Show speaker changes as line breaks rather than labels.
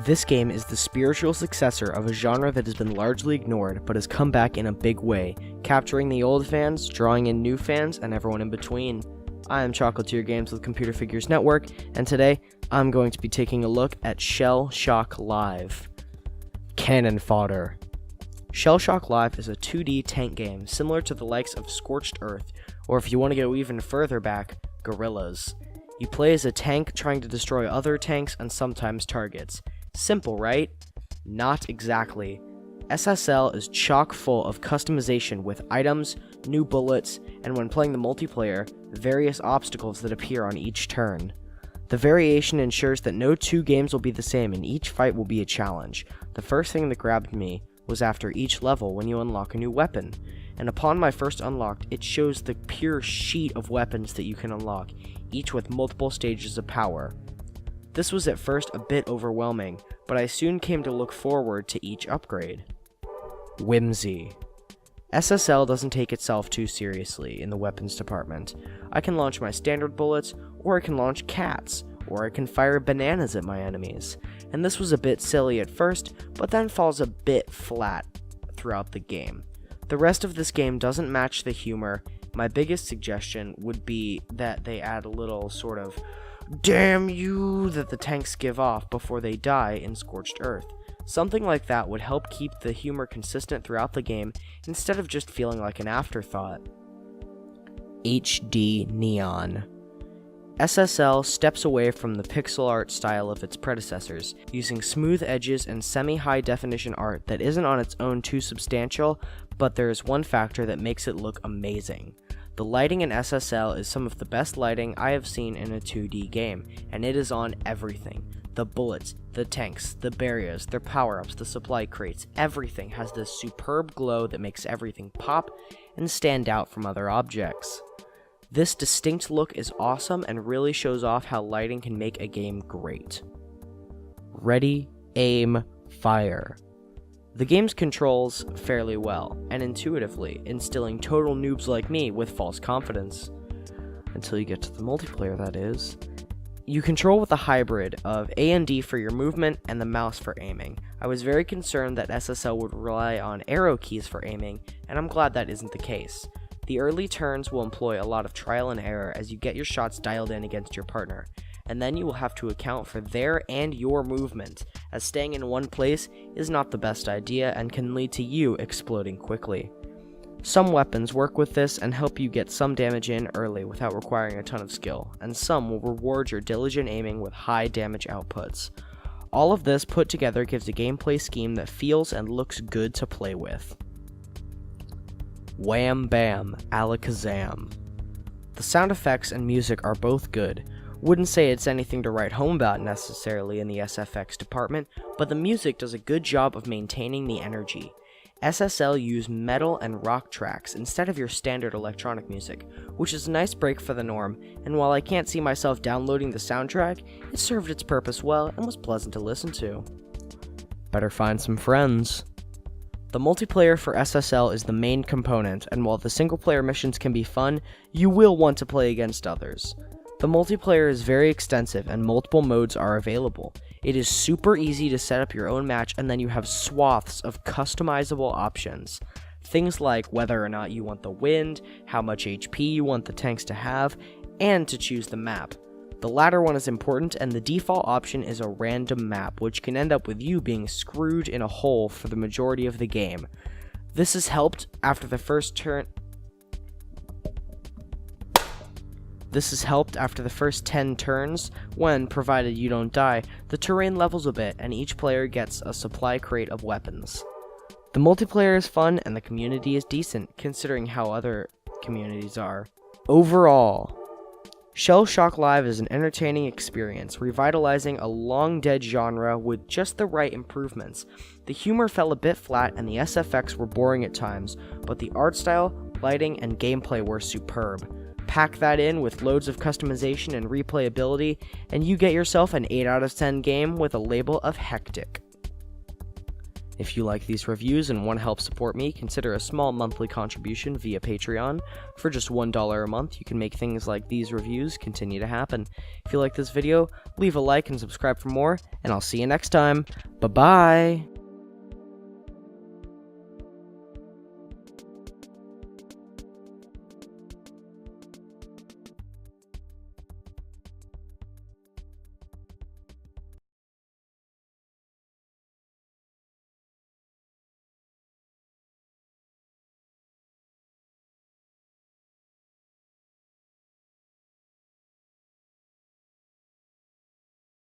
This game is the spiritual successor of a genre that has been largely ignored, but has come back in a big way, capturing the old fans, drawing in new fans, and everyone in between. I am Chocolatier Games with Computer Figures Network, and today, I'm going to be taking a look at ShellShock Live. Cannon Fodder. ShellShock Live is a 2D tank game similar to the likes of Scorched Earth, or if you want to go even further back, Gorillas. You play as a tank trying to destroy other tanks and sometimes targets. Simple, right? Not exactly. SSL is chock full of customization with items, new bullets, and when playing the multiplayer, various obstacles that appear on each turn. The variation ensures that no two games will be the same and each fight will be a challenge. The first thing that grabbed me was after each level when you unlock a new weapon, and upon my first unlocked, it shows the pure sheet of weapons that you can unlock, each with multiple stages of power. This was at first a bit overwhelming, but I soon came to look forward to each upgrade. Whimsy. SSL doesn't take itself too seriously in the weapons department. I can launch my standard bullets, or I can launch cats, or I can fire bananas at my enemies. And this was a bit silly at first, but then falls a bit flat throughout the game. The rest of this game doesn't match the humor. My biggest suggestion would be that they add a little sort of "damn you" that the tanks give off before they die in Scorched Earth. Something like that would help keep the humor consistent throughout the game instead of just feeling like an afterthought. HD Neon. SSL steps away from the pixel art style of its predecessors, using smooth edges and semi-high definition art that isn't on its own too substantial, but there is one factor that makes it look amazing. The lighting in SSL is some of the best lighting I have seen in a 2D game, and it is on everything. The bullets, the tanks, the barriers, their power-ups, the supply crates, everything has this superb glow that makes everything pop and stand out from other objects. This distinct look is awesome and really shows off how lighting can make a game great. Ready, aim, fire. The game's controls fairly well and intuitively, instilling total noobs like me with false confidence. Until you get to the multiplayer, that is. You control with a hybrid of A and D for your movement and the mouse for aiming. I was very concerned that SSL would rely on arrow keys for aiming, and I'm glad that isn't the case. The early turns will employ a lot of trial and error as you get your shots dialed in against your partner, and then you will have to account for their and your movement, as staying in one place is not the best idea and can lead to you exploding quickly. Some weapons work with this and help you get some damage in early without requiring a ton of skill, and some will reward your diligent aiming with high damage outputs. All of this put together gives a gameplay scheme that feels and looks good to play with. Wham Bam Alakazam. The sound effects and music are both good. Wouldn't say it's anything to write home about necessarily in the SFX department, but the music does a good job of maintaining the energy. SSL use metal and rock tracks instead of your standard electronic music, which is a nice break for the norm, and while I can't see myself downloading the soundtrack, it served its purpose well and was pleasant to listen to. Better find some friends. The multiplayer for SSL is the main component, and while the single-player missions can be fun, you will want to play against others. The multiplayer is very extensive and multiple modes are available. It is super easy to set up your own match, and then you have swaths of customizable options. Things like whether or not you want the wind, how much HP you want the tanks to have, and to choose the map. The latter one is important, and the default option is a random map, which can end up with you being screwed in a hole for the majority of the game. This has helped after the first 10 turns, when, provided you don't die, the terrain levels a bit and each player gets a supply crate of weapons. The multiplayer is fun and the community is decent, considering how other communities are. Overall, ShellShock Live is an entertaining experience, revitalizing a long-dead genre with just the right improvements. The humor fell a bit flat and the SFX were boring at times, but the art style, lighting, and gameplay were superb. Pack that in with loads of customization and replayability, and you get yourself an 8 out of 10 game with a label of hectic. If you like these reviews and want to help support me, consider a small monthly contribution via Patreon. For just $1 a month, you can make things like these reviews continue to happen. If you like this video, leave a like and subscribe for more, and I'll see you next time. Bye-bye!